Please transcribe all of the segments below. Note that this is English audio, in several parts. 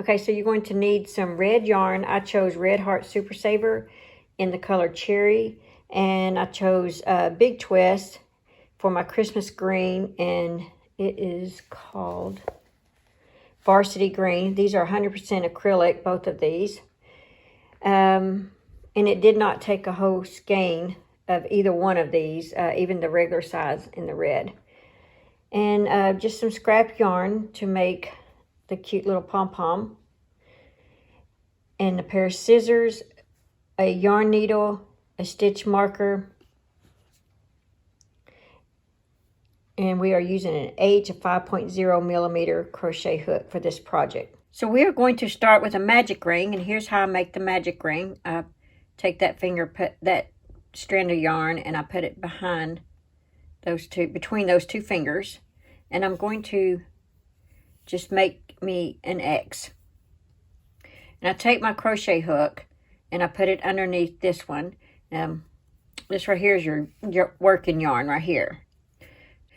Okay, so you're going to need some red yarn. I chose Red Heart Super Saver in the color Cherry, and I chose Big Twist for my Christmas green, and it is called Varsity Green. These are 100% acrylic, both of these. And it did not take a whole skein of either one of these, even the regular size in the red. And just some scrap yarn to make the cute little pom-pom. And a pair of scissors, a yarn needle, a stitch marker. And we are using an H, a 5.0 millimeter crochet hook for this project. So we are going to start with a magic ring, and here's how I make the magic ring. I take that finger, put that strand of yarn, and I put it behind those two, between those two fingers, and I'm going to just make me an X. And I take my crochet hook and I put it underneath this one. This right here is your working yarn right here.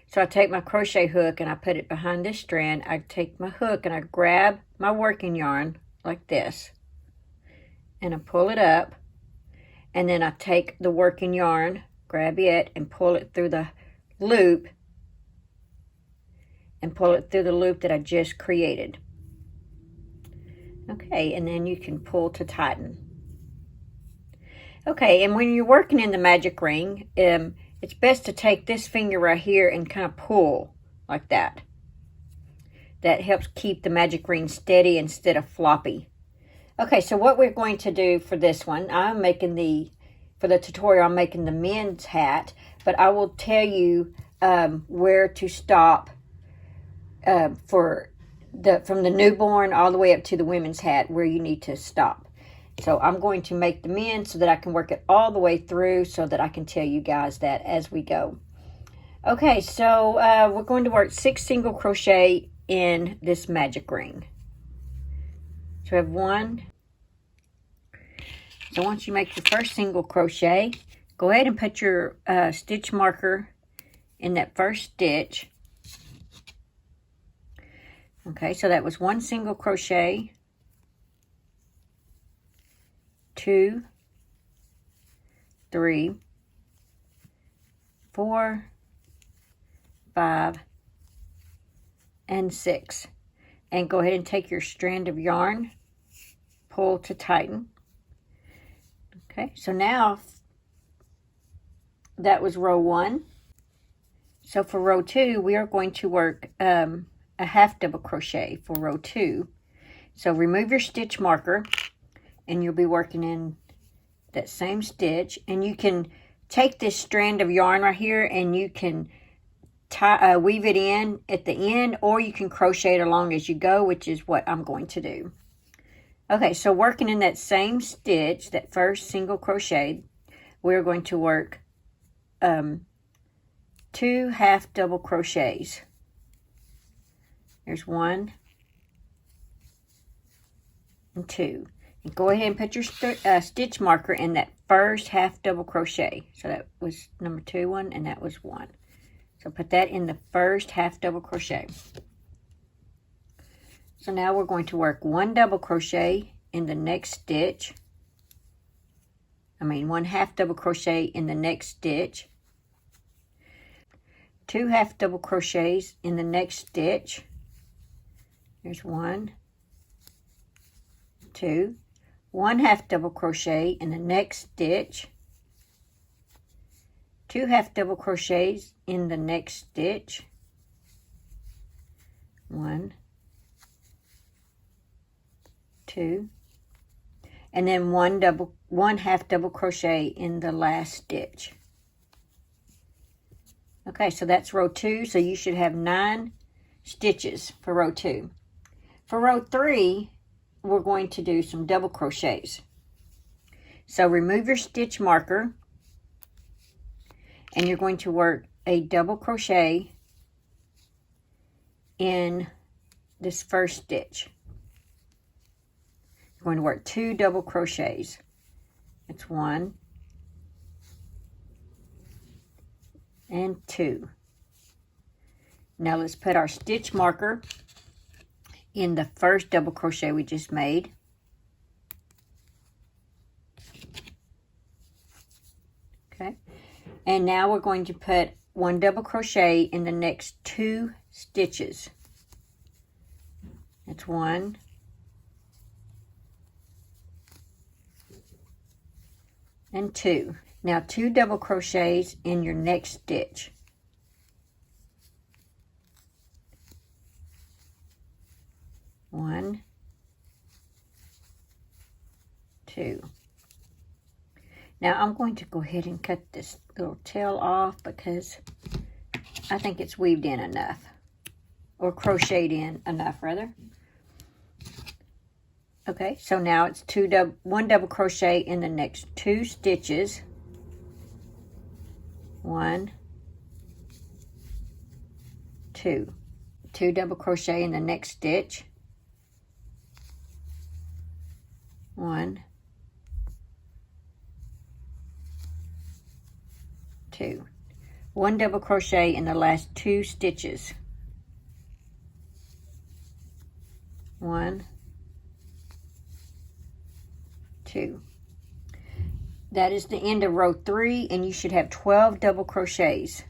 So I take my crochet hook and I put it behind this strand. I take my hook and I grab my working yarn like this. And I pull it up. And then I take the working yarn, grab it, and pull it through the loop. And pull it through the loop that I just created. Okay, and then you can pull to tighten. Okay, and when you're working in the magic ring, it's best to take this finger right here and kind of pull like that. That helps keep the magic ring steady instead of floppy. Okay, so what we're going to do for this one, for the tutorial, I'm making the men's hat, but I will tell you where to stop from the newborn all the way up to the women's hat, where you need to stop. So I'm going to make the men so that I can work it all the way through so that I can tell you guys that as we go. Okay, so we're going to work 6 single crochet in this magic ring. So we have 1. So once you make your first single crochet, go ahead and put your stitch marker in that first stitch. Okay, so that was 1 single crochet, 2, 3, 4, 5, and 6. And go ahead and take your strand of yarn, pull to tighten. Okay, so now that was row 1. So for row 2, we are going to work a half double crochet for row 2. So remove your stitch marker, and you'll be working in that same stitch. And you can take this strand of yarn right here and you can weave it in at the end, or you can crochet it along as you go, which is what I'm going to do. Okay, so working in that same stitch, that first single crochet, we're going to work 2 half double crochets. There's 1 and 2. And go ahead and put your stitch marker in that first half double crochet. So that was number 2 one, and that was 1. So put that in the first half double crochet. So now we're going to work 1 double crochet in the next stitch. 1 half double crochet in the next stitch. 2 half double crochets in the next stitch. There's 1, 2. 1 half double crochet in the next stitch. 2 half double crochets in the next stitch. 1, 2, and then 1 half double crochet in the last stitch. Okay, so that's row 2. So you should have 9 stitches for row 2. For row 3, we're going to do some double crochets. So remove your stitch marker, and you're going to work a double crochet in this first stitch. You're going to work 2 double crochets. It's 1 and 2. Now let's put our stitch marker in the first double crochet we just made. Okay, and now we're going to put 1 double crochet in the next 2 stitches. That's 1 and 2. Now 2 double crochets in your next stitch. 1, 2. Now I'm going to go ahead and cut this little tail off because I think it's weaved in enough, or crocheted in enough rather. Okay, so now it's 1 double crochet in the next 2 stitches. 1, 2. 2 double crochet in the next stitch. 1, 2. 1 double crochet in the last 2 stitches. 1, 2. That is the end of row 3, and you should have 12 double crochets.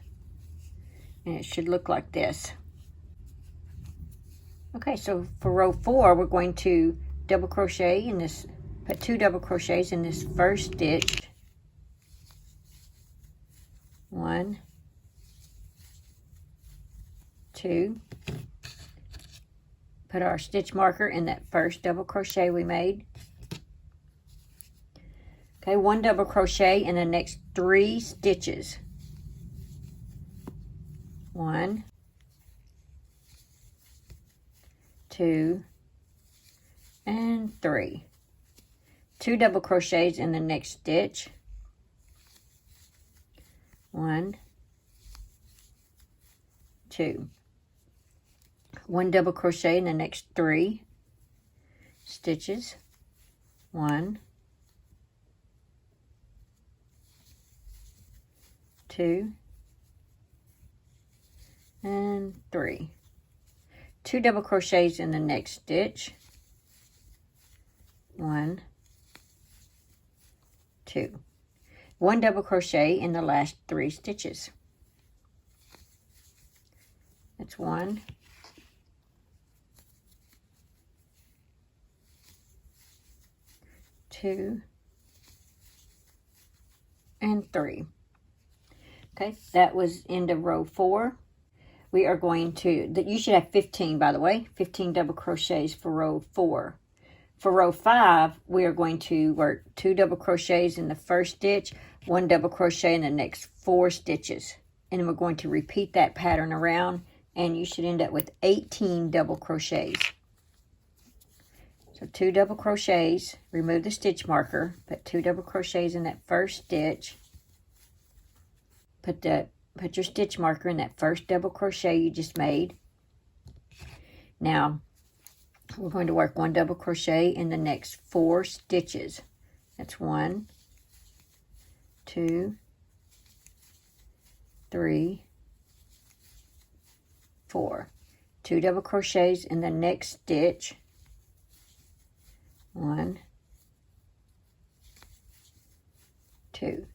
And it should look like this. Okay, so for row 4, we're going to double crochet in this, put 2 double crochets in this first stitch. 1, 2. Put our stitch marker in that first double crochet we made. Okay, 1 double crochet in the next 3 stitches. 1, 2, and 3. 2 double crochets in the next stitch. 1, 2. 1 double crochet in the next 3 stitches. 1, 2, and 3. 2 double crochets in the next stitch. 1, 2. 1 double crochet in the last 3 stitches. That's 1, 2, and 3. Okay, that was end of row 4. We are going to, you should have 15, by the way, 15 double crochets for row 4. For row 5, we are going to work 2 double crochets in the first stitch, 1 double crochet in the next 4 stitches. And then we're going to repeat that pattern around, and you should end up with 18 double crochets. So 2 double crochets, remove the stitch marker, put 2 double crochets in that first stitch. Put your stitch marker in that first double crochet you just made. Now, we're going to work 1 double crochet in the next 4 stitches. That's 1, 2, 3, 4. 2 double crochets in the next stitch. 1, 2.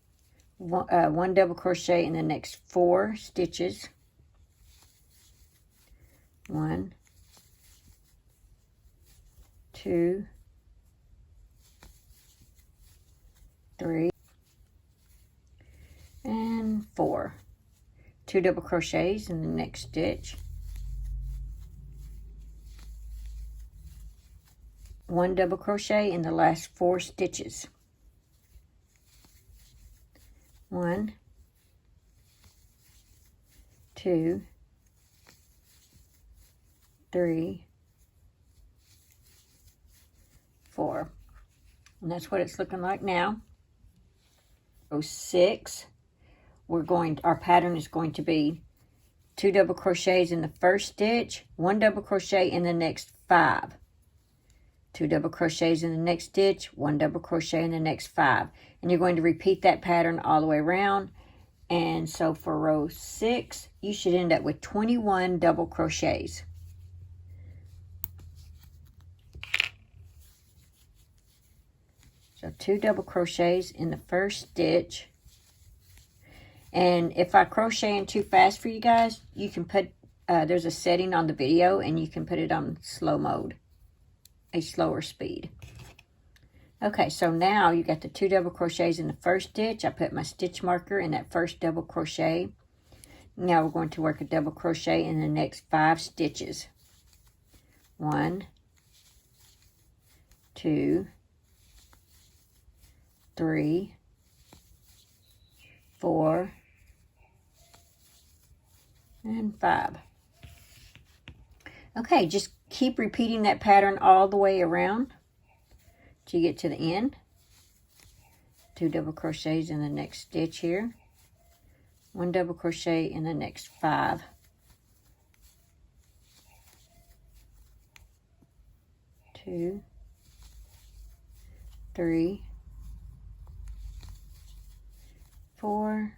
1 double crochet in the next 4 stitches. 1, 2, 3, and 4. 2 double crochets in the next stitch. 1 double crochet in the last 4 stitches. 1, 2, 3, 4. And that's what it's looking like now. Row 6, our pattern is going to be 2 double crochets in the first stitch, 1 double crochet in the next 5. 2 double crochets in the next stitch, 1 double crochet in the next 5. And you're going to repeat that pattern all the way around. And so for row 6, you should end up with 21 double crochets. So 2 double crochets in the first stitch. And if I crochet in too fast for you guys, you can put, there's a setting on the video and you can put it on slow mode, a slower speed. Okay, so now you got the 2 double crochets in the first stitch. I put my stitch marker in that first double crochet. Now we're going to work a double crochet in the next 5 stitches. 1, 2, 3, 4, and 5. Okay, just keep repeating that pattern all the way around till you get to the end. 2 double crochets in the next stitch here. 1 double crochet in the next 5. 2, 3, 4,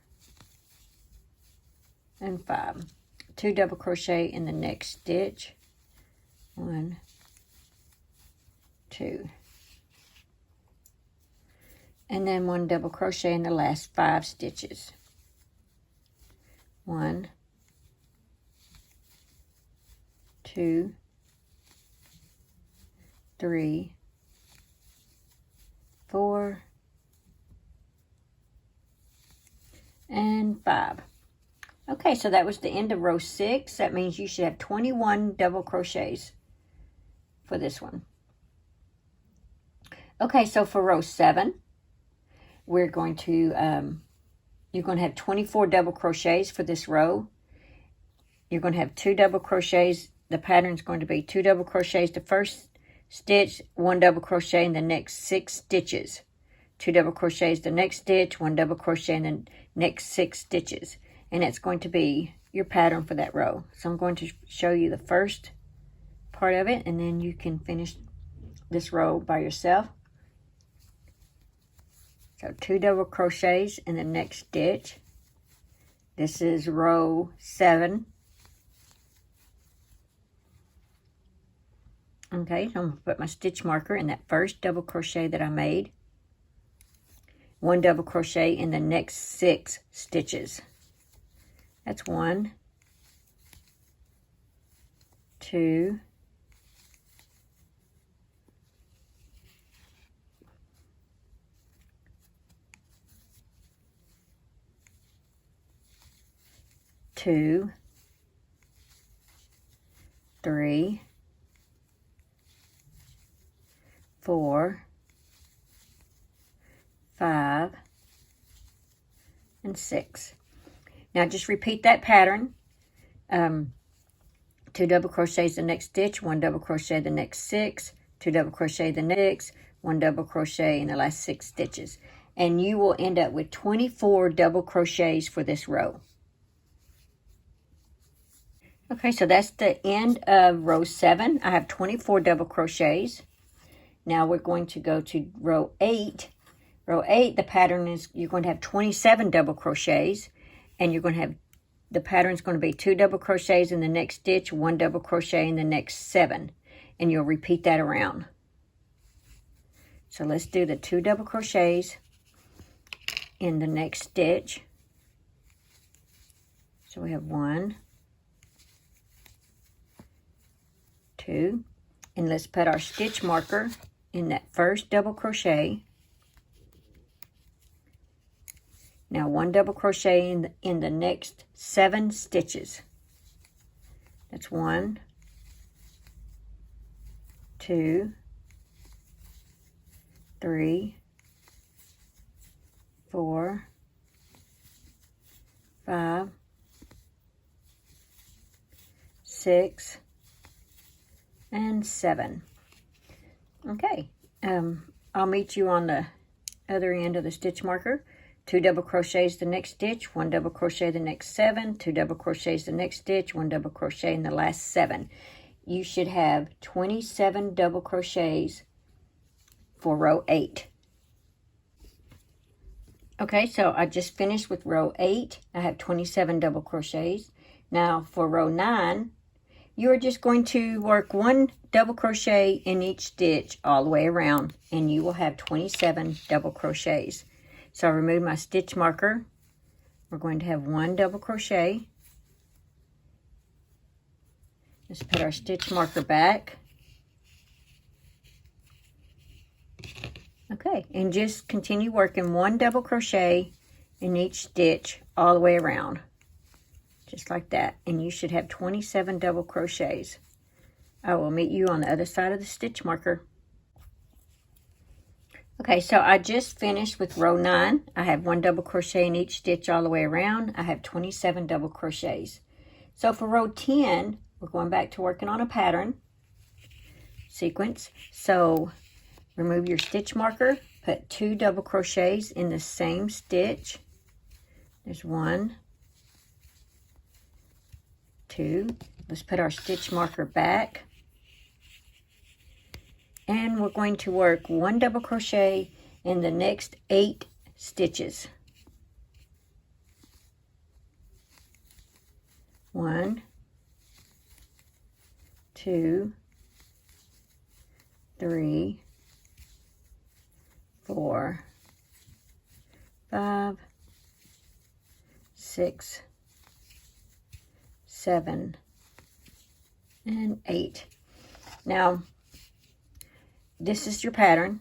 and 5. 2 double crochet in the next stitch. 1, 2. And then 1 double crochet in the last 5 stitches. 1, 2, 3, 4, and 5. Okay, so that was the end of row 6. That means you should have 21 double crochets for this one. Okay, so for row 7, we're going to, you're going to have 24 double crochets for this row. You're going to have 2 double crochets. The pattern's going to be 2 double crochets the first stitch, 1 double crochet in the next 6 stitches. 2 double crochets the next stitch, 1 double crochet in the next 6 stitches. And that's going to be your pattern for that row. So I'm going to show you the first part of it, and then you can finish this row by yourself. So 2 double crochets in the next stitch. This is row 7. Okay, so I'm going to put my stitch marker in that first double crochet that I made. 1 double crochet in the next 6 stitches. That's 1, 2, 2, 3, 4, 5, and 6. Now just repeat that pattern. 2 double crochets the next stitch, 1 double crochet the next 6, 2 double crochet the next, 1 double crochet in the last 6 stitches. And you will end up with 24 double crochets for this row. Okay, so that's the end of row 7. I have 24 double crochets. Now we're going to go to row 8. Row 8, the pattern is, you're going to have 27 double crochets, and you're going to have, the pattern is going to be 2 double crochets in the next stitch, 1 double crochet in the next 7, and you'll repeat that around. So let's do the 2 double crochets in the next stitch. So we have 1, 2, and let's put our stitch marker in that first double crochet. Now 1 double crochet in the next 7 stitches. That's 1, 2, 3, 4, 5, 6, and 7. Okay, I'll meet you on the other end of the stitch marker. 2 double crochets the next stitch, 1 double crochet the next 7, 2 double crochets the next stitch, 1 double crochet in the last 7. You should have 27 double crochets for row 8. Okay, so I just finished with row 8. I have 27 double crochets. Now for row 9, you are just going to work 1 double crochet in each stitch all the way around, and you will have 27 double crochets. So I remove my stitch marker. We're going to have 1 double crochet. Let's put our stitch marker back. Okay, and just continue working 1 double crochet in each stitch all the way around. Just like that. And you should have 27 double crochets. I will meet you on the other side of the stitch marker. Okay, so I just finished with row 9. I have 1 double crochet in each stitch all the way around. I have 27 double crochets. So for row 10, we're going back to working on a pattern sequence. So remove your stitch marker, put 2 double crochets in the same stitch. There's 1, 2. Let's put our stitch marker back. And we're going to work 1 double crochet in the next 8 stitches. 1, 2, 3, 4, 5, 6, 7, and 8. Now, this is your pattern.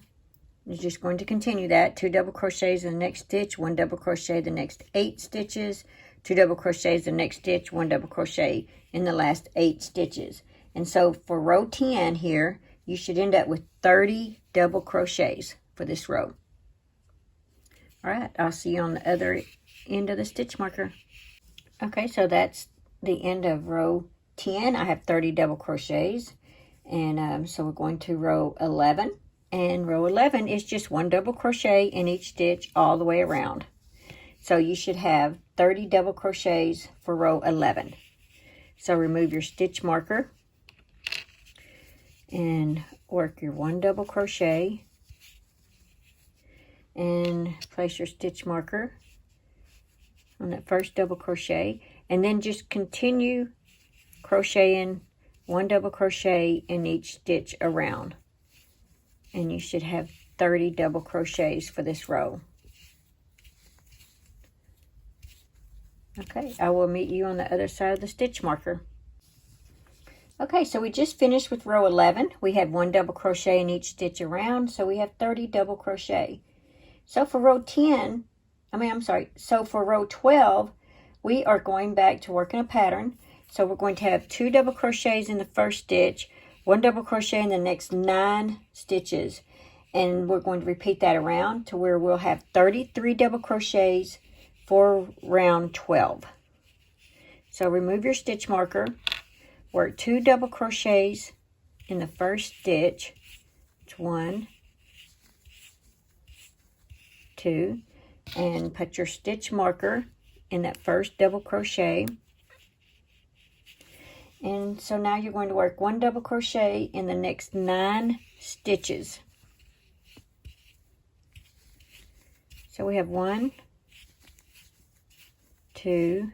You're just going to continue that. 2 double crochets in the next stitch, 1 double crochet the next 8 stitches, 2 double crochets the next stitch, 1 double crochet in the last 8 stitches. And so for row 10 here, you should end up with 30 double crochets for this row. All right, I'll see you on the other end of the stitch marker. Okay, so that's the end of row 10. I have 30 double crochets. And so we're going to row 11. And row 11 is just 1 double crochet in each stitch all the way around. So you should have 30 double crochets for row 11. So remove your stitch marker and work your 1 double crochet and place your stitch marker on that first double crochet, and then just continue crocheting 1 double crochet in each stitch around, and you should have 30 double crochets for this row. Okay, I will meet you on the other side of the stitch marker. Okay, so we just finished with row 11. We had 1 double crochet in each stitch around, so we have 30 double crochet. So for row 10, so for row 12, we are going back to working a pattern. So we're going to have 2 double crochets in the first stitch, 1 double crochet in the next 9 stitches. And we're going to repeat that around to where we'll have 33 double crochets for round 12. So remove your stitch marker, work 2 double crochets in the first stitch. It's 1, 2, and put your stitch marker in that first double crochet. And so now you're going to work 1 double crochet in the next 9 stitches. So we have 1, 2,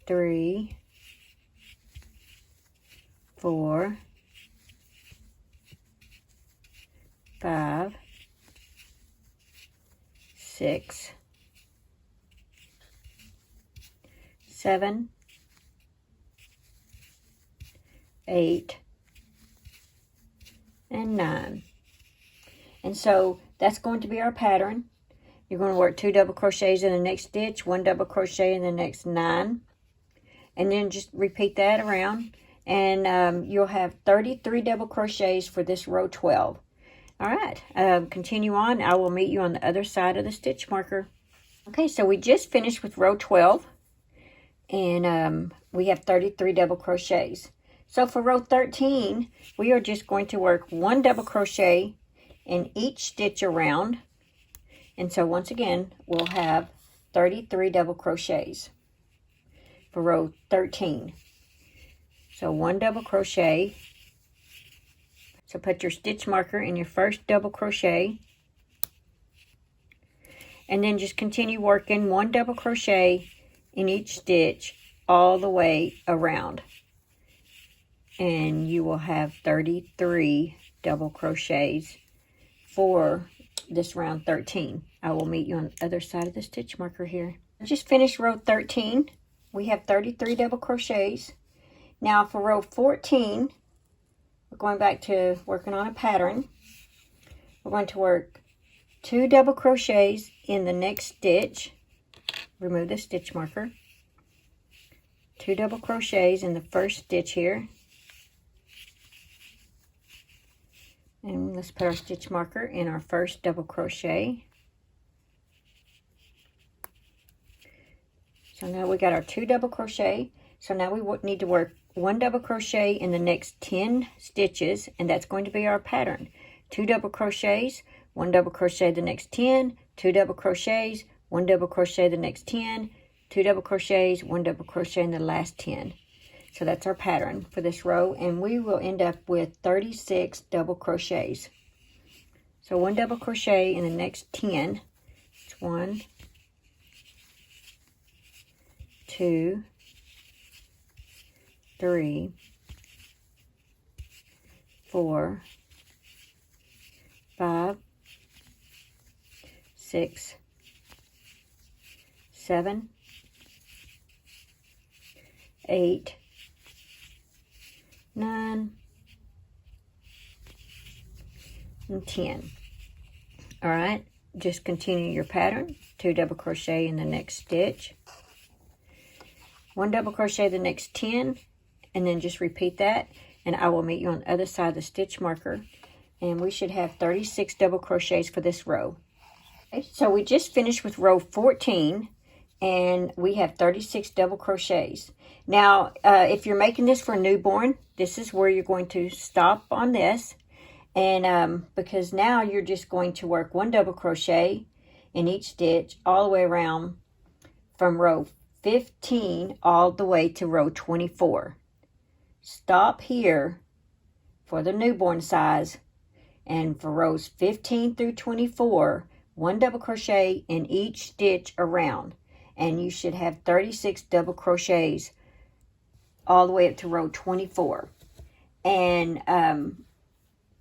3, 4, 5, 6, 7, 8, and 9. And so that's going to be our pattern. You're going to work 2 double crochets in the next stitch, 1 double crochet in the next 9, and then just repeat that around, and you'll have 33 double crochets for this row 12. All right, continue on. I will meet you on the other side of the stitch marker. Okay, so we just finished with row 12, and we have 33 double crochets. So for row 13, we are just going to work 1 double crochet in each stitch around. And so once again, we'll have 33 double crochets for row 13. So 1 double crochet. So put your stitch marker in your first double crochet. And then just continue working 1 double crochet in each stitch all the way around. And you will have 33 double crochets for this round 13. I will meet you on the other side of the stitch marker here. I just finished row 13. We have 33 double crochets. Now for row 14, we're going back to working on a pattern. We're going to work 2 double crochets in the next stitch. Remove the stitch marker. 2 double crochets in the first stitch here. And let's put our stitch marker in our first double crochet. So now we got our 2 double crochet. So now we need to work 1 double crochet in the next 10 stitches, and that's going to be our pattern. 2 double crochets, 1 double crochet the next 10, 2 double crochets, 1 double crochet the next 10, 2 double crochets, 1 double crochet in the last 10. So that's our pattern for this row, and we will end up with 36 double crochets. So 1 double crochet in the next 10. It's 1, 2, 3, 4, 5, 6, 7, 8, 9, and 10. All right, just continue your pattern. 2 double crochet in the next stitch, 1 double crochet the next 10, and then just repeat that, and I will meet you on the other side of the stitch marker, and we should have 36 double crochets for this row. Okay, so we just finished with row 14, and we have 36 double crochets. Now, if you're making this for a newborn, this is where you're going to stop on this, and because now you're just going to work 1 double crochet in each stitch all the way around from row 15 all the way to row 24. Stop here for the newborn size, and for rows 15 through 24, 1 double crochet in each stitch around, and you should have 36 double crochets all the way up to row 24. And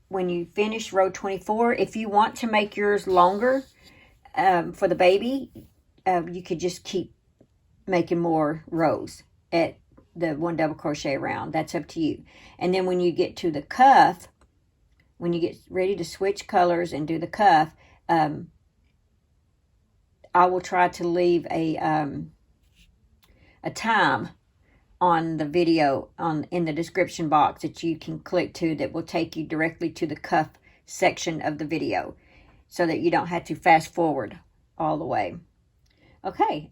when you finish row 24, if you want to make yours longer for the baby, you could just keep making more rows at the 1 double crochet around. That's up to you. And then when you get to the cuff, when you get ready to switch colors and do the cuff, I will try to leave a time on the video in the description box that you can click to, that will take you directly to the cuff section of the video, so that you don't have to fast forward all the way. Okay,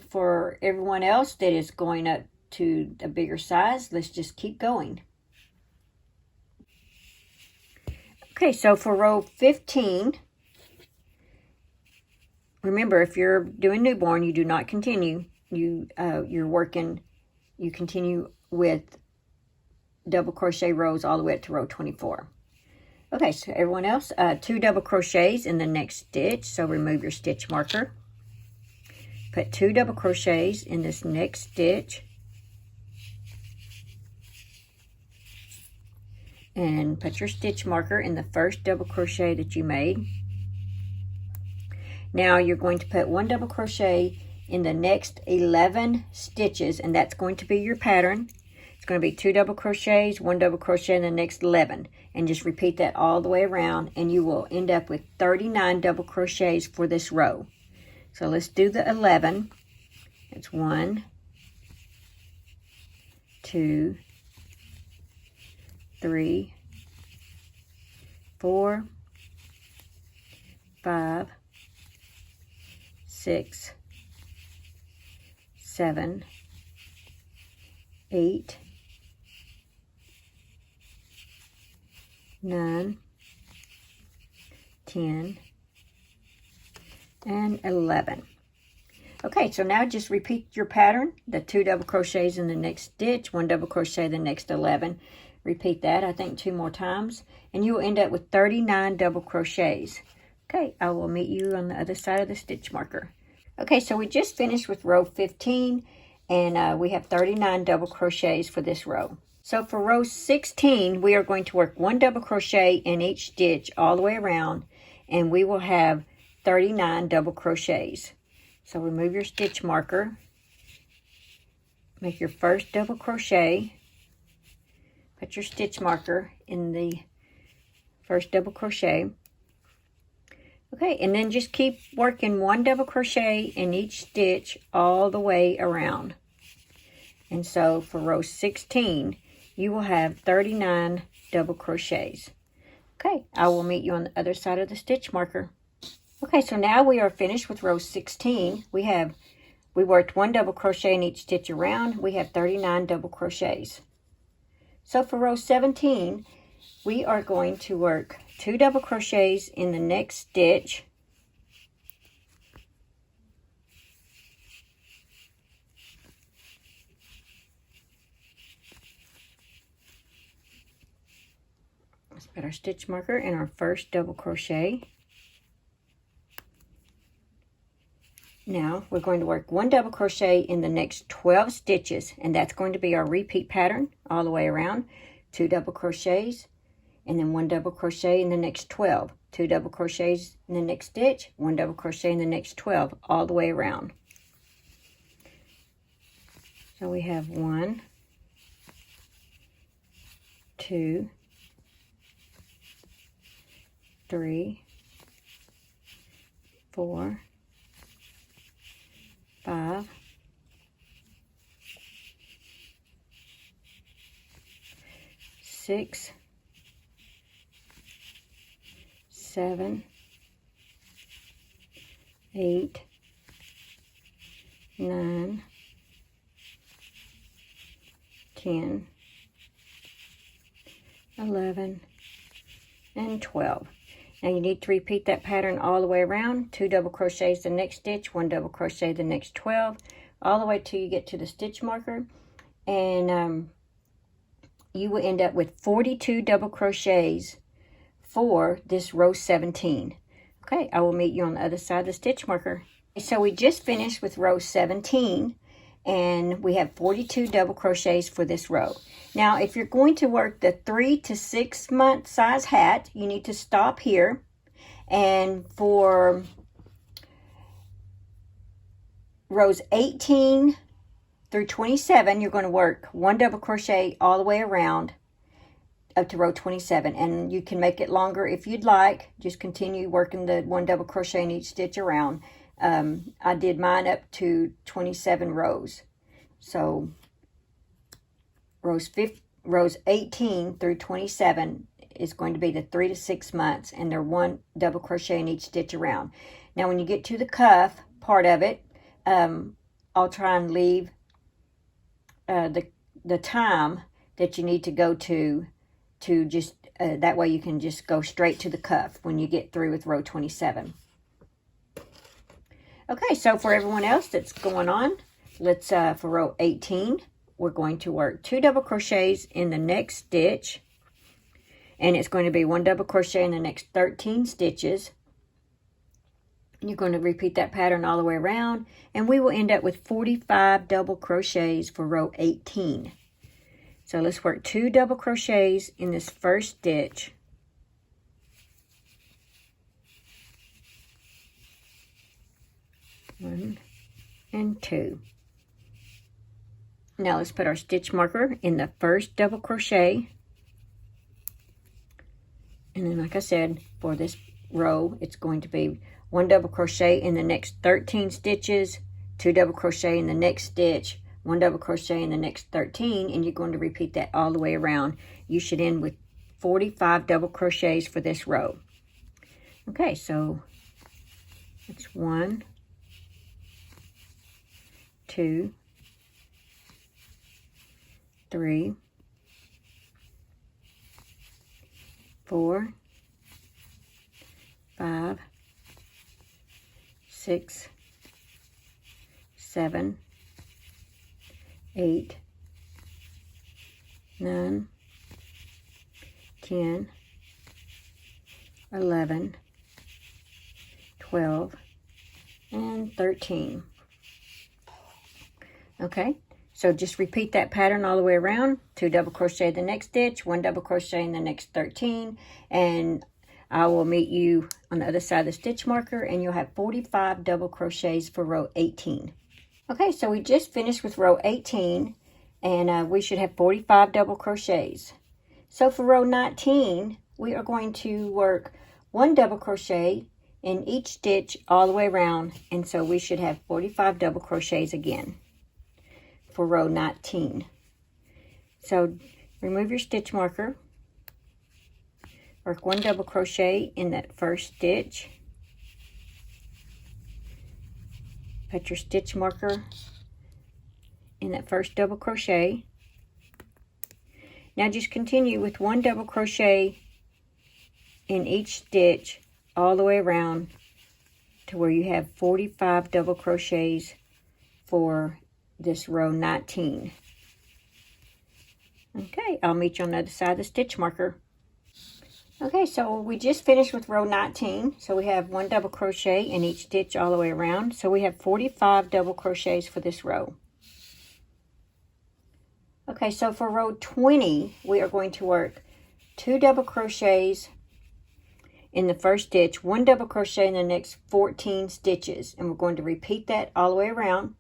for everyone else that is going up to a bigger size, let's just keep going. Okay, so for row 15, remember, if you're doing newborn, you do not continue. You continue with double crochet rows all the way up to row 24. Okay, so everyone else, 2 double crochets in the next stitch. So remove your stitch marker. Put 2 double crochets in this next stitch. And put your stitch marker in the first double crochet that you made. Now you're going to put 1 double crochet in the next 11 stitches, and that's going to be your pattern. It's going to be 2 double crochets, 1 double crochet in the next 11, and just repeat that all the way around, and you will end up with 39 double crochets for this row. So let's do the 11. It's 1, 2, 3, 4, 5, 6, 7, 8, 9, 10, and 11. Okay, so now just repeat your pattern, the 2 double crochets in the next stitch, 1 double crochet the next 11. Repeat that, I think, 2 more times, and you will end up with 39 double crochets. Okay, I will meet you on the other side of the stitch marker. Okay, so we just finished with row 15, and we have 39 double crochets for this row. So for row 16, we are going to work 1 double crochet in each stitch all the way around, and we will have 39 double crochets. So remove your stitch marker, make your first double crochet, put your stitch marker in the first double crochet. Okay, and then just keep working 1 double crochet in each stitch all the way around. And so for row 16, you will have 39 double crochets. Okay, I will meet you on the other side of the stitch marker. Okay, so now we are finished with row 16. We worked 1 double crochet in each stitch around. We have 39 double crochets. So for row 17, we are going to work 2 double crochets in the next stitch. Let's put our stitch marker in our first double crochet. Now we're going to work 1 double crochet in the next 12 stitches, and that's going to be our repeat pattern all the way around. 2 double crochets, and then 1 double crochet in the next 12. 2 double crochets in the next stitch, 1 double crochet in the next 12, all the way around. So we have 1, 2, 3, 4, 5, 6, 7, 8, 9, 10, 11, and 12. Now you need to repeat that pattern all the way around. 2 double crochets the next stitch, 1 double crochet the next 12, all the way till you get to the stitch marker, and you will end up with 42 double crochets for this row 17. Okay, I will meet you on the other side of the stitch marker. So we just finished with row 17, and we have 42 double crochets for this row. Now if you're going to work the 3 to 6 month size hat, you need to stop here, and for rows 18 through 27, you're going to work 1 double crochet all the way around up to row 27, and you can make it longer if you'd like. Just continue working the 1 double crochet in each stitch around. I did mine up to 27 rows. So rows 18 through 27 is going to be the 3 to 6 months, and they're 1 double crochet in each stitch around. Now when you get to the cuff part of it, I'll try and leave the time that you need to go to just that way you can just go straight to the cuff when you get through with row 27. Okay, so for everyone else that's going on, let's for row 18, we're going to work 2 double crochets in the next stitch, and it's going to be 1 double crochet in the next 13 stitches. And you're going to repeat that pattern all the way around, and we will end up with 45 double crochets for row 18. So let's work 2 double crochets in this first stitch. One and 2. Now let's put our stitch marker in the first double crochet. And then, like I said, for this row, it's going to be 1 double crochet in the next 13 stitches, 2 double crochet in the next stitch, 1 double crochet in the next 13, and you're going to repeat that all the way around. You should end with 45 double crochets for this row. Okay, so it's 1, 2, 3, 4, 5, 6, 7, 8, 9, 10, 11, 12, and 13. Okay, so just repeat that pattern all the way around. 2 double crochet the next stitch, 1 double crochet in the next 13, and I will meet you on the other side of the stitch marker, and you'll have 45 double crochets for row 18. Okay, so we just finished with row 18, and we should have 45 double crochets. So for row 19, we are going to work 1 double crochet in each stitch all the way around, and so we should have 45 double crochets again for row 19. So remove your stitch marker, work 1 double crochet in that first stitch, put your stitch marker in that first double crochet. Now just continue with 1 double crochet in each stitch all the way around to where you have 45 double crochets for this row 19. Okay, I'll meet you on the other side of the stitch marker. Okay, so we just finished with row 19. So we have 1 double crochet in each stitch all the way around. So we have 45 double crochets for this row. Okay, so for row 20, we are going to work 2 double crochets in the first stitch, 1 double crochet in the next 14 stitches. And we're going to repeat that all the way around.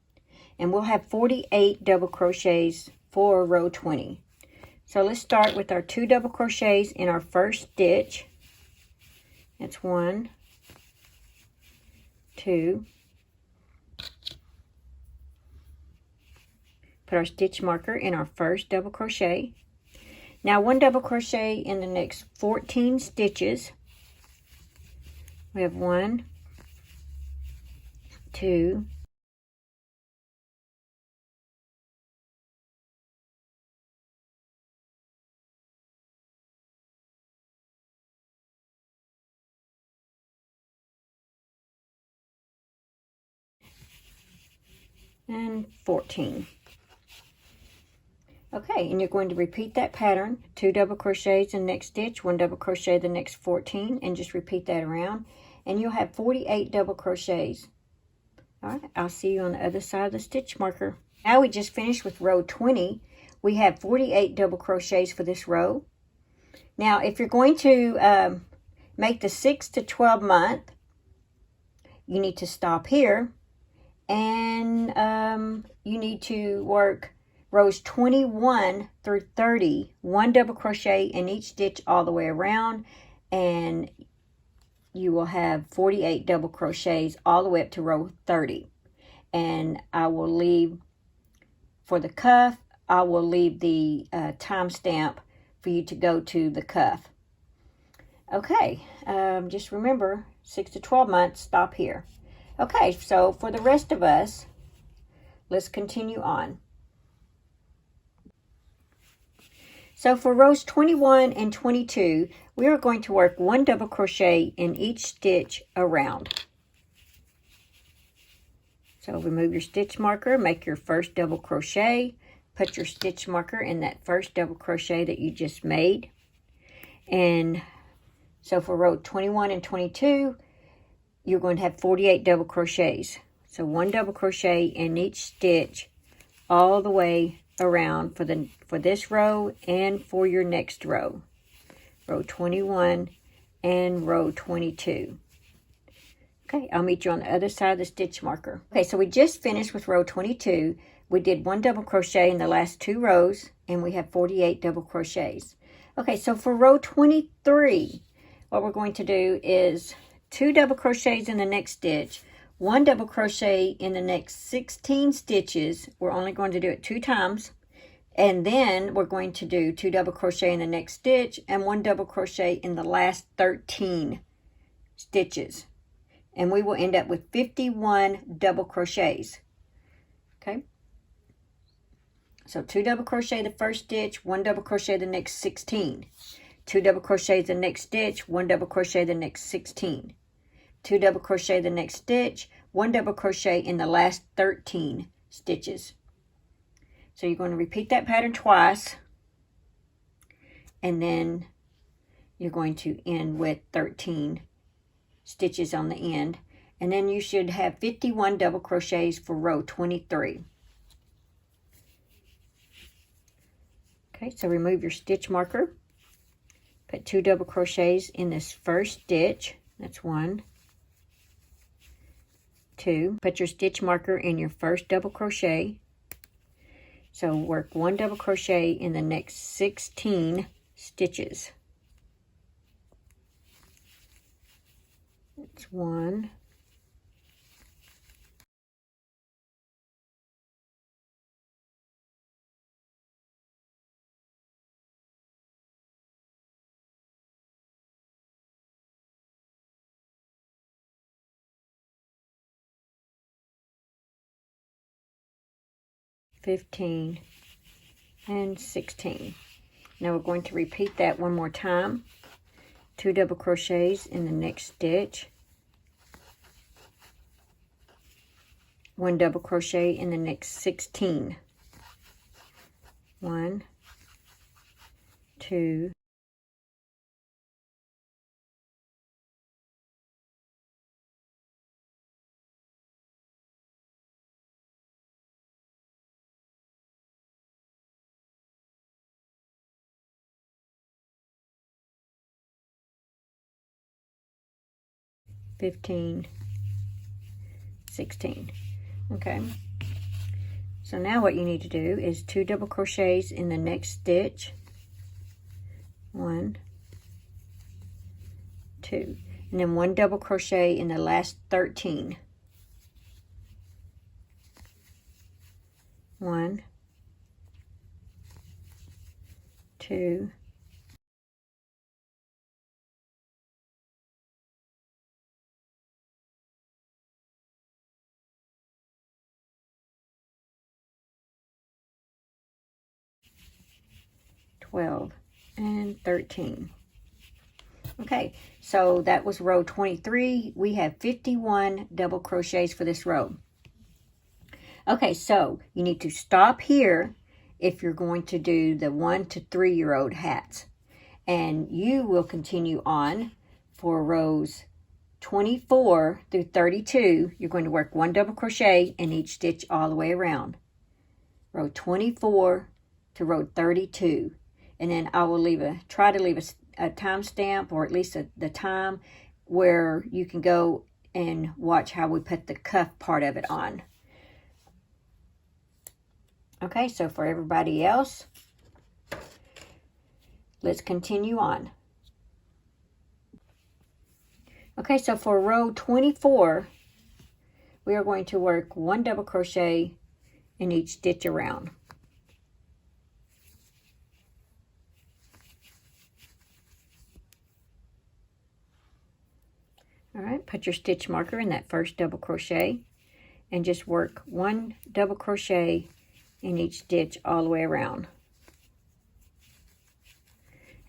And we'll have 48 double crochets for row 20. So let's start with our 2 double crochets in our first stitch. That's 1, 2. Put our stitch marker in our first double crochet. Now 1 double crochet in the next 14 stitches. We have 1, 2, and 14. Okay, and you're going to repeat that pattern, 2 double crochets in the next stitch, 1 double crochet the next 14, and just repeat that around, and you'll have 48 double crochets. All right, I'll see you on the other side of the stitch marker. Now we just finished with row 20. We have 48 double crochets for this row. Now, if you're going to make the 6 to 12 month, you need to stop here, and you need to work rows 21 through 30, 1 double crochet in each stitch all the way around, and you will have 48 double crochets all the way up to row 30. And I will leave, for the cuff, I will leave the timestamp for you to go to the cuff. Okay, just remember, 6 to 12 months, stop here. Okay, so for the rest of us, let's continue on. So for rows 21 and 22, we are going to work 1 double crochet in each stitch around. So remove your stitch marker, make your first double crochet, put your stitch marker in that first double crochet that you just made. And so for row 21 and 22, you're going to have 48 double crochets. So 1 double crochet in each stitch all the way around for this row and for your next row. Row 21 and row 22. Okay, I'll meet you on the other side of the stitch marker. Okay, so we just finished with row 22. We did 1 double crochet in the last 2 rows, and we have 48 double crochets. Okay, so for row 23, what we're going to do is 2 double crochets in the next stitch, 1 double crochet in the next 16 stitches. We're only going to do it 2 times. And then we're going to do 2 double crochet in the next stitch and 1 double crochet in the last 13 stitches. And we will end up with 51 double crochets. Okay. So 2 double crochet the first stitch, 1 double crochet the next 16. 2 double crochet the next stitch, 1 double crochet the next 16. 2 double crochet the next stitch, 1 double crochet in the last 13 stitches. So you're going to repeat that pattern twice, and then you're going to end with 13 stitches on the end, and then you should have 51 double crochets for row 23. Okay, so remove your stitch marker. Put 2 double crochets in this first stitch. That's 1, 2. Put your stitch marker in your first double crochet. So work 1 double crochet in the next 16 stitches. That's 1, 15, and 16. Now we're going to repeat that one more time. 2 double crochets in the next stitch. 1 double crochet in the next 16. 1, 2, 15, 16. Okay, so now what you need to do is 2 double crochets in the next stitch. 1, 2, and then 1 double crochet in the last 13. 1, 2, 12, and 13. Okay, so that was row 23. We have 51 double crochets for this row. Okay, so you need to stop here if you're going to do the 1 to 3 year old hats. And you will continue on for rows 24 through 32. You're going to work 1 double crochet in each stitch all the way around. Row 24 to row 32. And then I will try to leave a timestamp, or at least the time where you can go and watch how we put the cuff part of it on. Okay, so for everybody else, let's continue on. Okay, so for row 24, we are going to work 1 double crochet in each stitch around. All right, put your stitch marker in that first double crochet and just work 1 double crochet in each stitch all the way around.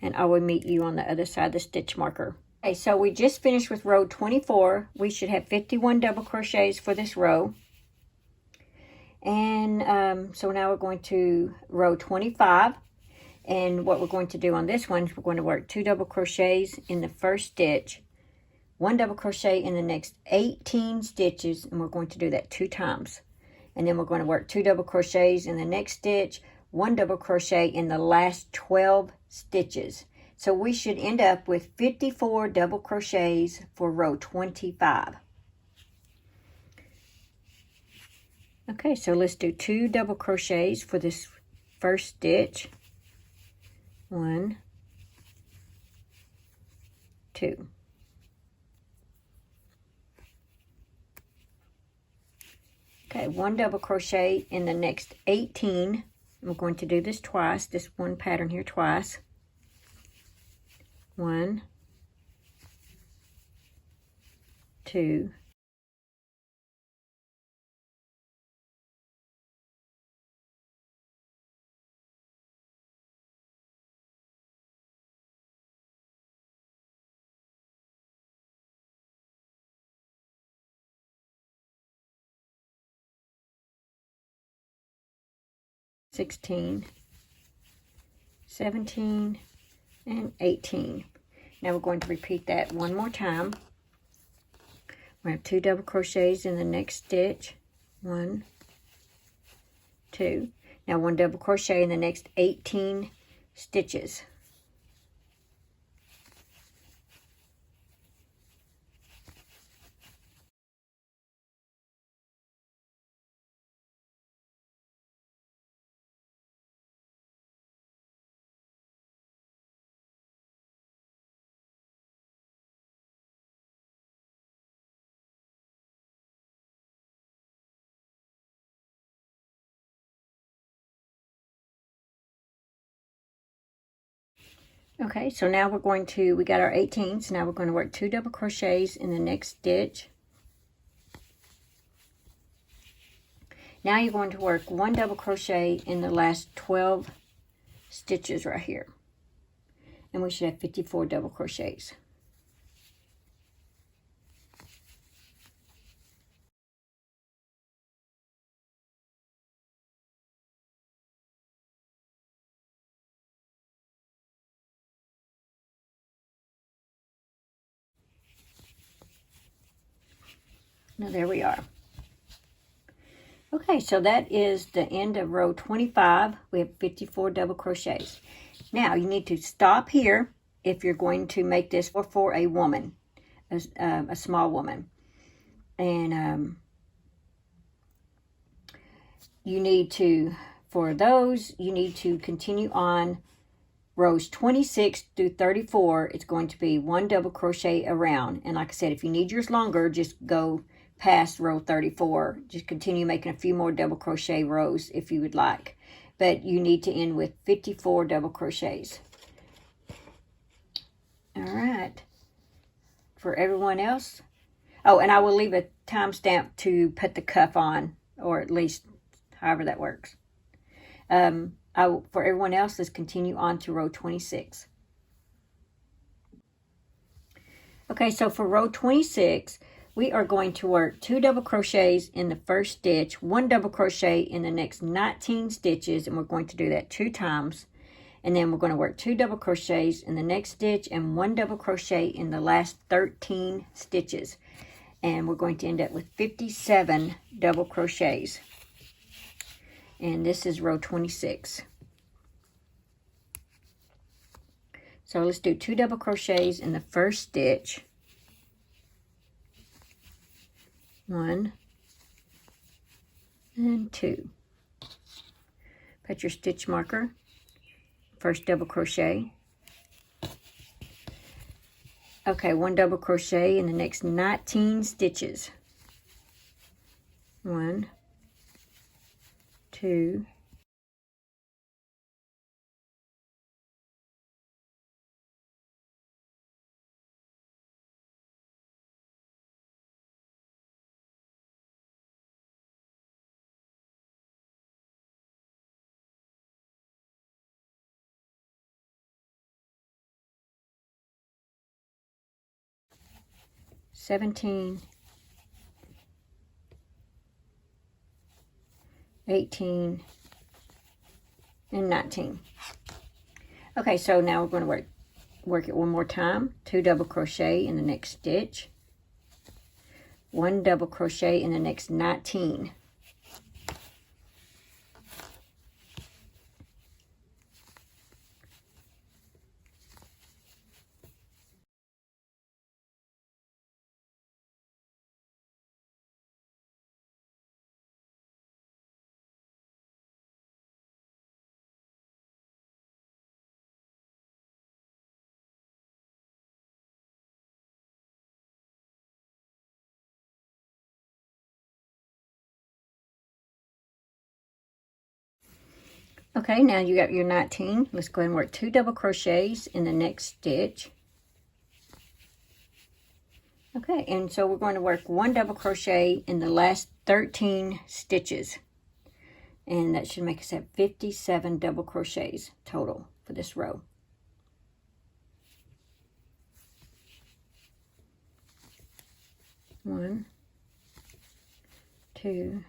And I will meet you on the other side of the stitch marker. Okay, so we just finished with row 24. We should have 51 double crochets for this row. And so now we're going to row 25. And what we're going to do on this one is we're going to work 2 double crochets in the first stitch, 1 double crochet in the next 18 stitches, and we're going to do that 2 times. And then we're going to work 2 double crochets in the next stitch, 1 double crochet in the last 12 stitches. So we should end up with 54 double crochets for row 25. Okay, so let's do 2 double crochets for this first stitch. 1, 2. Okay, 1 double crochet in the next 18. We're going to do this twice, this one pattern here twice. 1, 2, 16, 17, and 18. Now we're going to repeat that one more time. We have 2 double crochets in the next stitch. 1, 2. Now 1 double crochet in the next 18 stitches. Okay, so now we got our 18, so now we're going to work 2 double crochets in the next stitch. Now you're going to work 1 double crochet in the last 12 stitches right here. And we should have 54 double crochets. Now there we are. Okay, so that is the end of row 25. We have 54 double crochets. Now you need to stop here if you're going to make this for a woman, a small woman. And you need to, for those, you need to continue on rows 26 through 34. It's going to be 1 double crochet around. And like I said, if you need yours longer, just go past row 34. Just continue making a few more double crochet rows if you would like. But you need to end with 54 double crochets. All right. For everyone else. Oh, and I will leave a timestamp to put the cuff on, or at least however that works. For everyone else, let's continue on to row 26. Okay, so for row 26, we are going to work 2 double crochets in the first stitch, 1 double crochet in the next 19 stitches, and we're going to do that 2 times. And then we're going to work 2 double crochets in the next stitch and 1 double crochet in the last 13 stitches. And we're going to end up with 57 double crochets. And this is row 26. So let's do 2 double crochets in the first stitch. 1 and 2. Put your stitch marker, first double crochet. Okay, 1 double crochet in the next 19 stitches. 1, 2, 17, 18, and 19. Okay, so now we're going to work it one more time. 2 double crochet in the next stitch. 1 double crochet in the next 19. Okay, now you got your 19. Let's go ahead and work 2 double crochets in the next stitch. Okay, and so we're going to work 1 double crochet in the last 13 stitches. And that should make us have 57 double crochets total for this row. One, 2,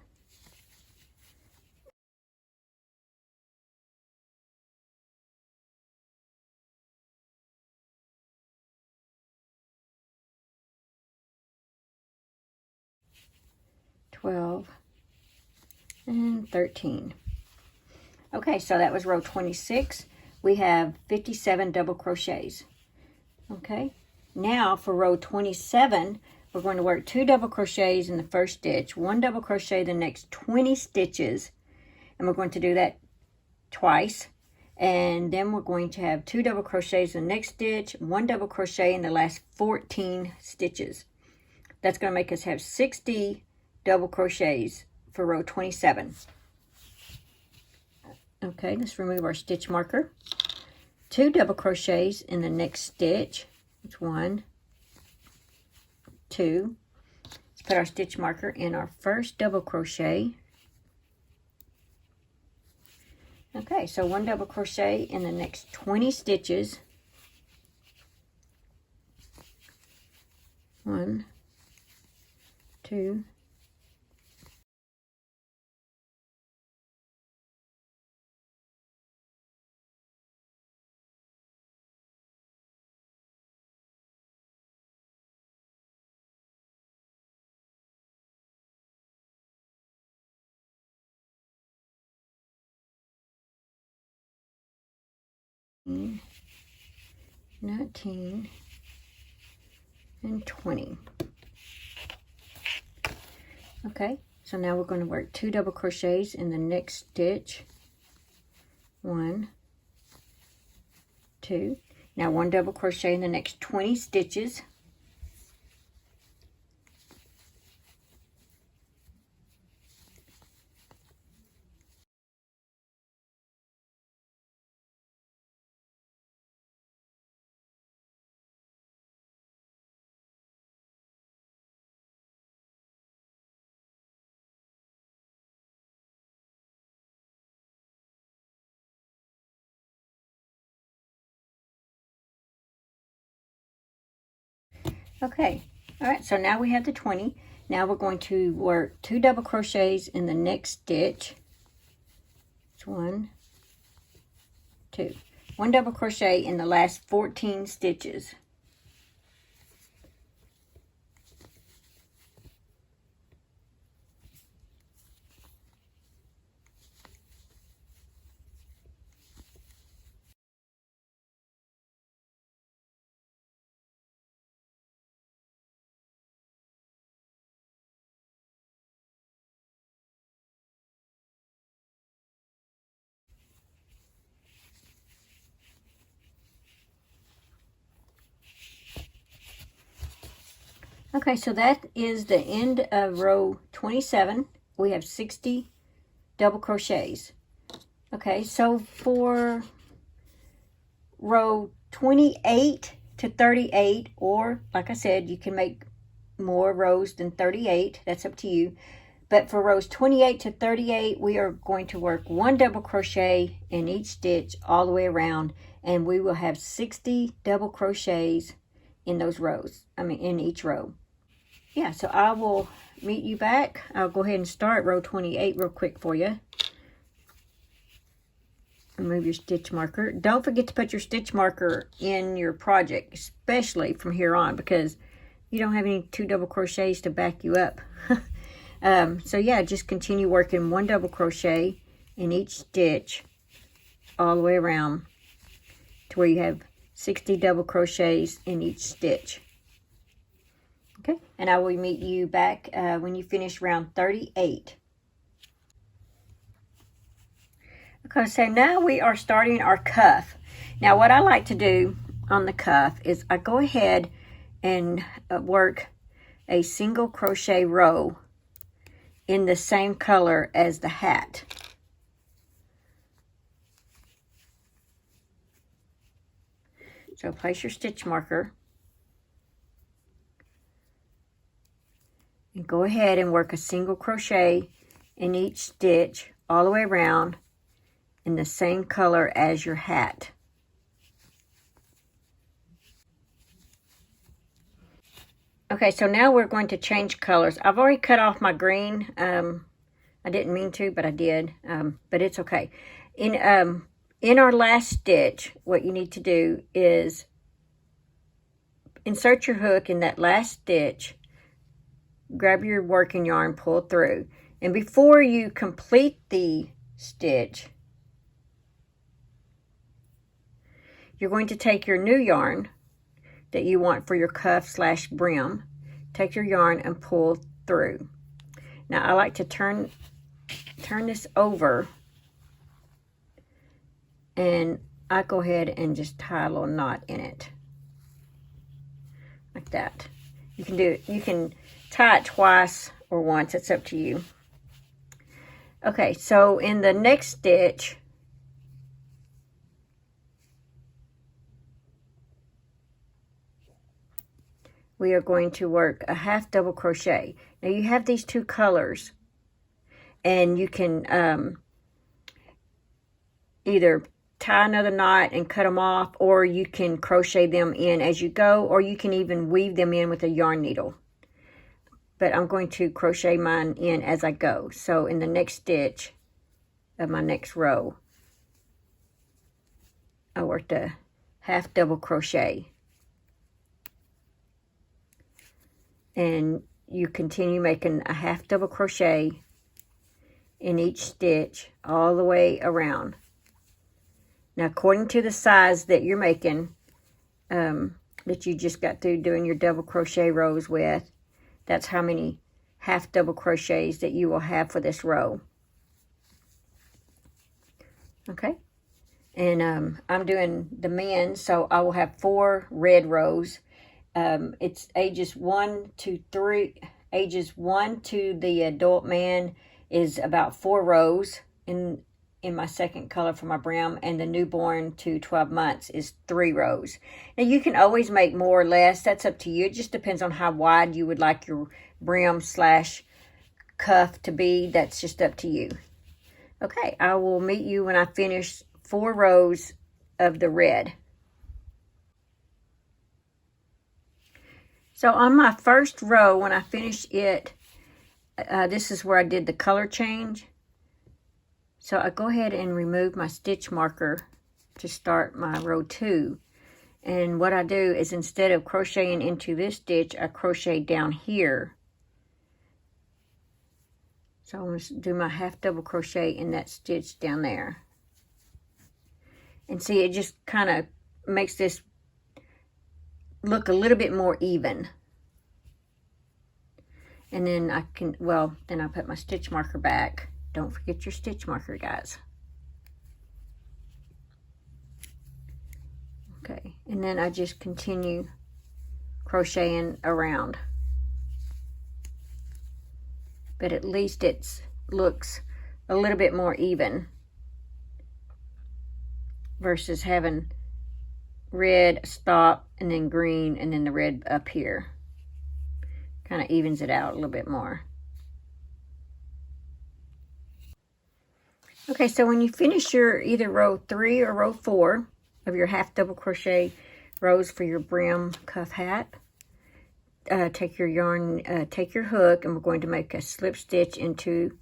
12, and 13. Okay, so that was row 26. we have 57 double crochets. Okay, now for row 27, we're going to work 2 double crochets in the first stitch, 1 double crochet the next 20 stitches, and we're going to do that twice. And then we're going to have 2 double crochets in the next stitch, 1 double crochet in the last 14 stitches. That's going to make us have 60 double crochets for row 27. Okay, let's remove our stitch marker. 2 double crochets in the next stitch. It's 1, 2. Let's put our stitch marker in our first double crochet. Okay, so 1 double crochet in the next 20 stitches. 1, 2, and 19, and 20. Okay, so now we're going to work 2 double crochets in the next stitch. 1, 2. Now 1 double crochet in the next 20 stitches. Okay, all right, so now we have the 20. Now we're going to work 2 double crochets in the next stitch. It's 1, 2. 1 double crochet in the last 14 stitches. Okay, so that is the end of row 27. We have 60 double crochets. Okay, so for row 28 to 38, or like I said, you can make more rows than 38. That's up to you. But for rows 28 to 38, we are going to work 1 double crochet in each stitch all the way around, and we will have 60 double crochets in those rows. In each row. Yeah, so I will meet you back. I'll go ahead and start row 28 real quick for you. Remove your stitch marker. Don't forget to put your stitch marker in your project, especially from here on, because you don't have any 2 double crochets to back you up. So yeah, just continue working 1 double crochet in each stitch all the way around to where you have 60 double crochets in each stitch. Okay, and I will meet you back when you finish round 38. Okay, so now we are starting our cuff. Now what I like to do on the cuff is I go ahead and work a single crochet row in the same color as the hat. So place your stitch marker and go ahead and work a single crochet in each stitch all the way around in the same color as your hat. Okay, so now we're going to change colors. I've already cut off my green. I didn't mean to, but I did. But it's okay. In our last stitch, what you need to do is insert your hook in that last stitch, grab your working yarn, pull through. And before you complete the stitch, you're going to take your new yarn that you want for your cuff / brim, take your yarn and pull through. Now I like to turn this over, and I go ahead and just tie a little knot in it like that. You can tie it twice or once, it's up to you. Okay, so in the next stitch, we are going to work a half double crochet. Now you have these two colors, and you can either tie another knot and cut them off, or you can crochet them in as you go, or you can even weave them in with a yarn needle. But I'm going to crochet mine in as I go. So in the next stitch of my next row, I worked a half double crochet. And you continue making a half double crochet in each stitch all the way around. Now, according to the size that you're making, that you just got through doing your double crochet rows with, that's how many half double crochets that you will have for this row. Okay, and I'm doing the men, so I will have 4 red rows. It's ages 1 to 3. Ages 1 to the adult man is about 4 rows in my second color for my brim, and the newborn to 12 months is 3 rows. Now you can always make more or less, that's up to you. It just depends on how wide you would like your brim / cuff to be. That's just up to you. Okay, I will meet you when I finish 4 rows of the red. So on my first row, when I finish it, this is where I did the color change. So I go ahead and remove my stitch marker to start my row 2. And what I do is, instead of crocheting into this stitch, I crochet down here. So I'm going to do my half double crochet in that stitch down there. And see, it just kind of makes this look a little bit more even. And then I can, well, then I put my stitch marker back. Don't forget your stitch marker, guys. Okay, and then I just continue crocheting around. But at least it looks a little bit more even versus having red stop and then green and then the red up here. Kind of evens it out a little bit more. Okay, so when you finish your either row 3 or row 4 of your half double crochet rows for your brim cuff hat, take your yarn, take your hook, and we're going to make a slip stitch into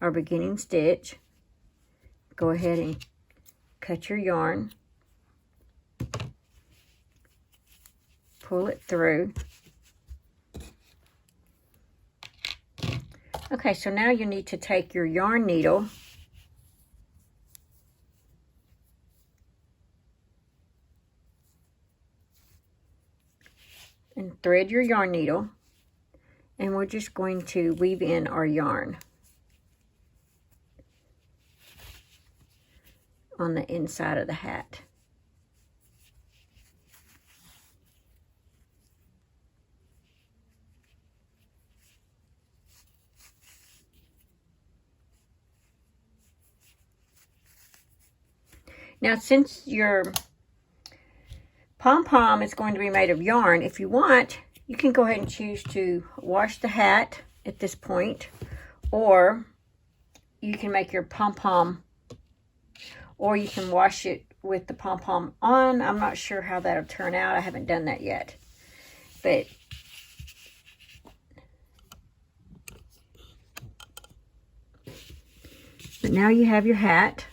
our beginning stitch. Go ahead and cut your yarn, pull it through. Okay, so now you need to take your yarn needle and thread your yarn needle, and we're just going to weave in our yarn on the inside of the hat. Now, since your pom-pom is going to be made of yarn, if you want, you can go ahead and choose to wash the hat at this point, or you can make your pom-pom, or you can wash it with the pom-pom on. I'm not sure how that'll turn out. I haven't done that yet. But now you have your hat.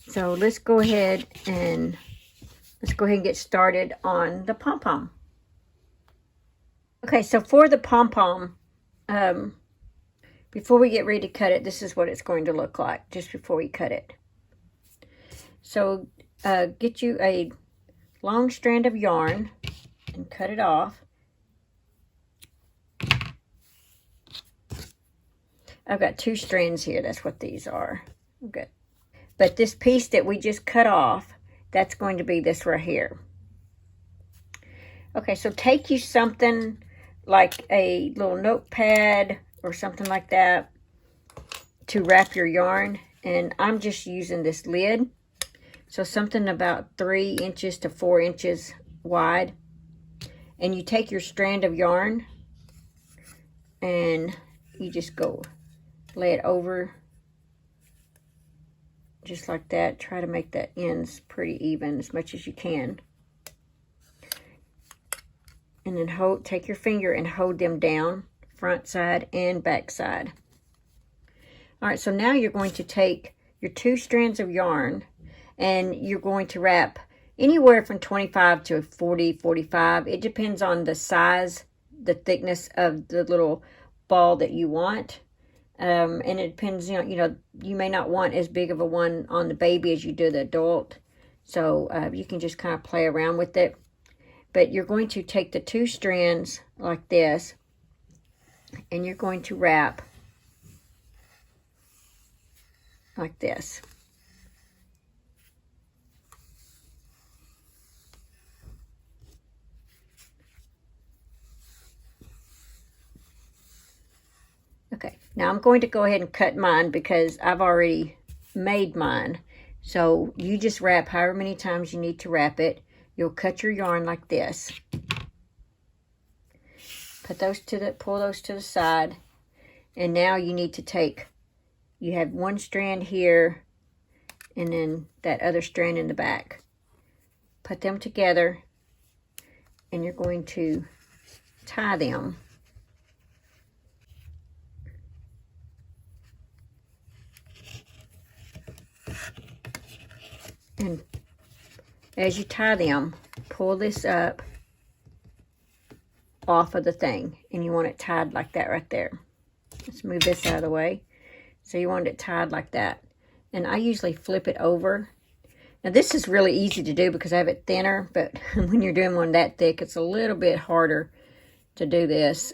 So let's go ahead and get started on the pom-pom. Okay, so for the pom-pom, before we get ready to cut it, this is what it's going to look like just before we cut it. So get you a long strand of yarn and cut it off. I've got 2 strands here. That's what these are. Okay. But this piece that we just cut off, that's going to be this right here. Okay, so take you something like a little notepad or something like that to wrap your yarn. And I'm just using this lid. So something about 3 inches to 4 inches wide. And you take your strand of yarn and you just go lay it over just like that. Try to make the ends pretty even as much as you can. And then take your finger and hold them down, front side and back side. All right, so now you're going to take your 2 strands of yarn and you're going to wrap anywhere from 25 to 40, 45. It depends on the size, the thickness of the little ball that you want. And it depends, you know, you may not want as big of a one on the baby as you do the adult. So you can just kind of play around with it. But you're going to take the 2 strands like this, and you're going to wrap like this. Okay, now I'm going to go ahead and cut mine because I've already made mine. So you just wrap however many times you need to wrap it. You'll cut your yarn like this. Pull those to the side. And now you need to you have 1 strand here and then that other strand in the back. Put them together and you're going to tie them. And as you tie them, pull this up off of the thing. And you want it tied like that right there. Let's move this out of the way. So you want it tied like that. And I usually flip it over. Now this is really easy to do because I have it thinner. But when you're doing one that thick, it's a little bit harder to do this.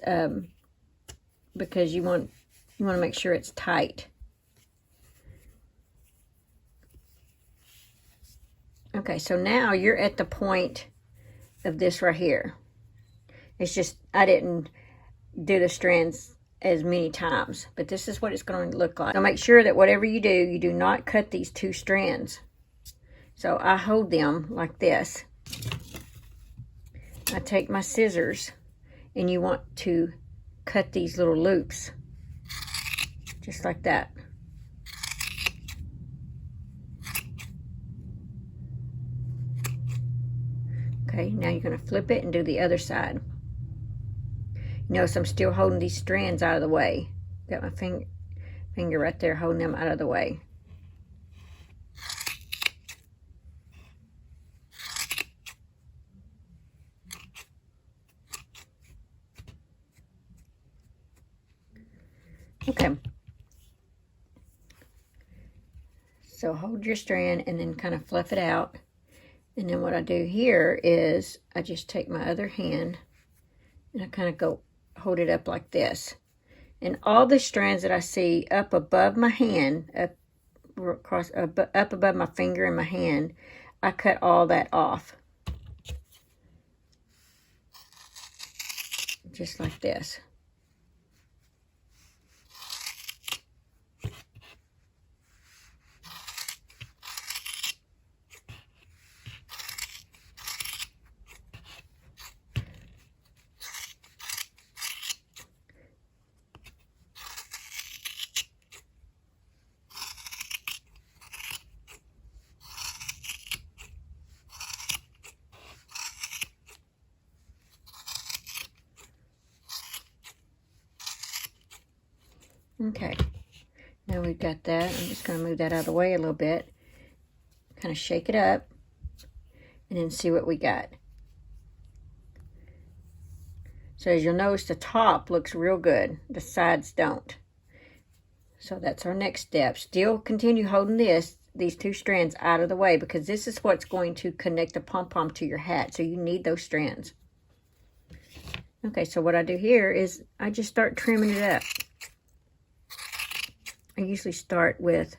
Because you want to make sure it's tight. Okay, so now you're at the point of this right here. It's just, I didn't do the strands as many times, but this is what it's going to look like. So make sure that whatever you do not cut these 2 strands. So I hold them like this. I take my scissors, and you want to cut these little loops, just like that. Okay, now you're going to flip it and do the other side. Notice I'm still holding these strands out of the way. Got my finger right there holding them out of the way. Okay. So hold your strand and then kind of fluff it out. And then what I do here is I just take my other hand and I kind of hold it up like this. And all the strands that I see up above my hand, up above my finger and my hand, I cut all that off. Just like this. Okay, now we've got that. I'm just going to move that out of the way a little bit. Kind of shake it up and then see what we got. So as you'll notice, the top looks real good. The sides don't. So that's our next step. Still continue holding this these two strands out of the way, because this is what's going to connect the pom-pom to your hat. So you need those strands. Okay, so what I do here is I just start trimming it up. I usually start with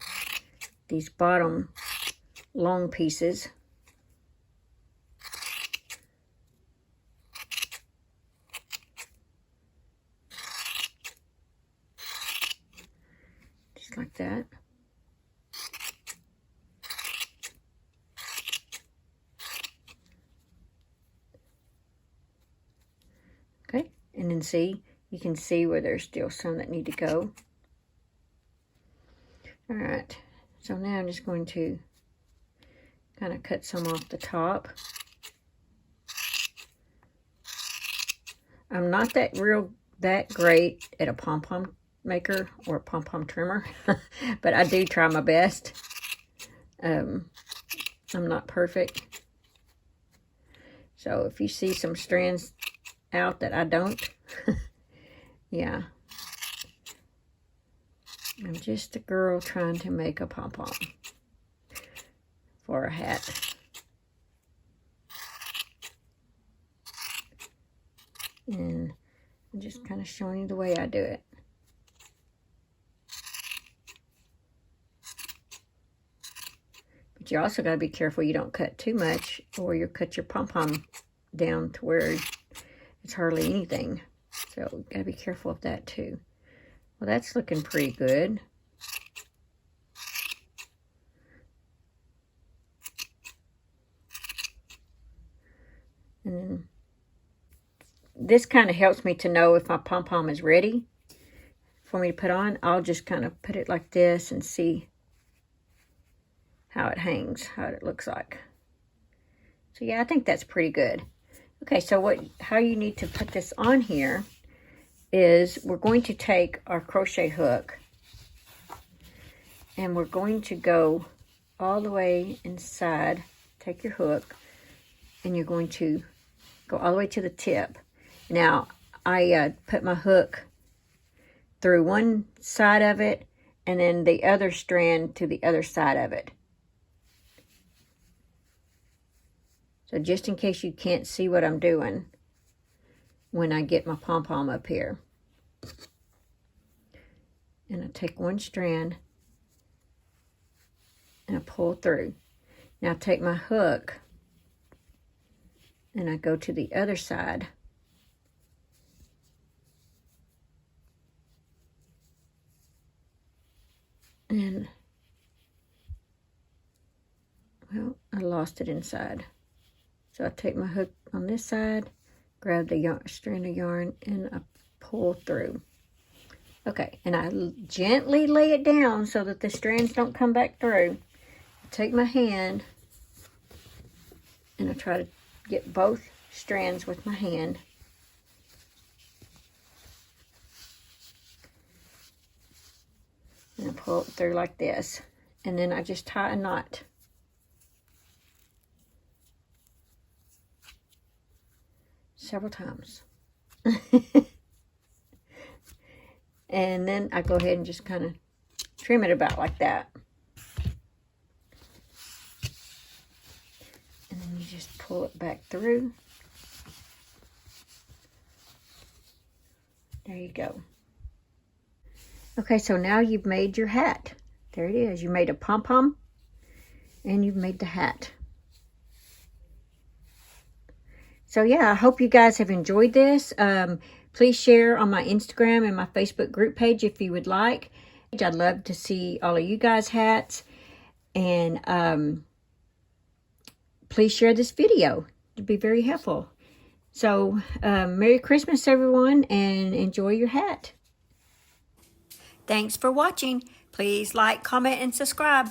these bottom long pieces. Just like that. Okay, and then see, you can see where there's still some that need to go. All right, so now I'm just going to kind of cut some off the top. I'm not that great at a pom-pom maker or a pom-pom trimmer, but I do try my best. I'm not perfect. So if you see some strands out that I don't, yeah. I'm just a girl trying to make a pom-pom for a hat. And I'm just kind of showing you the way I do it. But you also got to be careful you don't cut too much, or you'll cut your pom-pom down to where it's hardly anything. So got to be careful of that too. Well, that's looking pretty good. And then this kind of helps me to know if my pom-pom is ready for me to put on. I'll just kind of put it like this and see how it hangs, how it looks like. So yeah, I think that's pretty good. Okay, so how you need to put this on here is we're going to take our crochet hook and we're going to go all the way inside. Take your hook and you're going to go all the way to the tip. Now, I put my hook through one side of it and then the other strand to the other side of it. So just in case you can't see what I'm doing when I get my pom-pom up here. And I take one strand and I pull through. Now I take my hook and I go to the other side. And, well, I lost it inside. So I take my hook on this side, grab the strand of yarn, and I pull through. Okay, and I gently lay it down so that the strands don't come back through. I take my hand, and I try to get both strands with my hand. And I pull it through like this. And then I just tie a knot. Several times. And then I go ahead and just kind of trim it about like that. And then you just pull it back through. There you go. Okay, so now you've made your hat. There it is. You made a pom-pom and you've made the hat. So yeah, I hope you guys have enjoyed this. Please share on my Instagram and my Facebook group page if you would like. I'd love to see all of you guys' hats. And please share this video. It'd be very helpful. So Merry Christmas, everyone, and enjoy your hat. Thanks for watching. Please like, comment, and subscribe.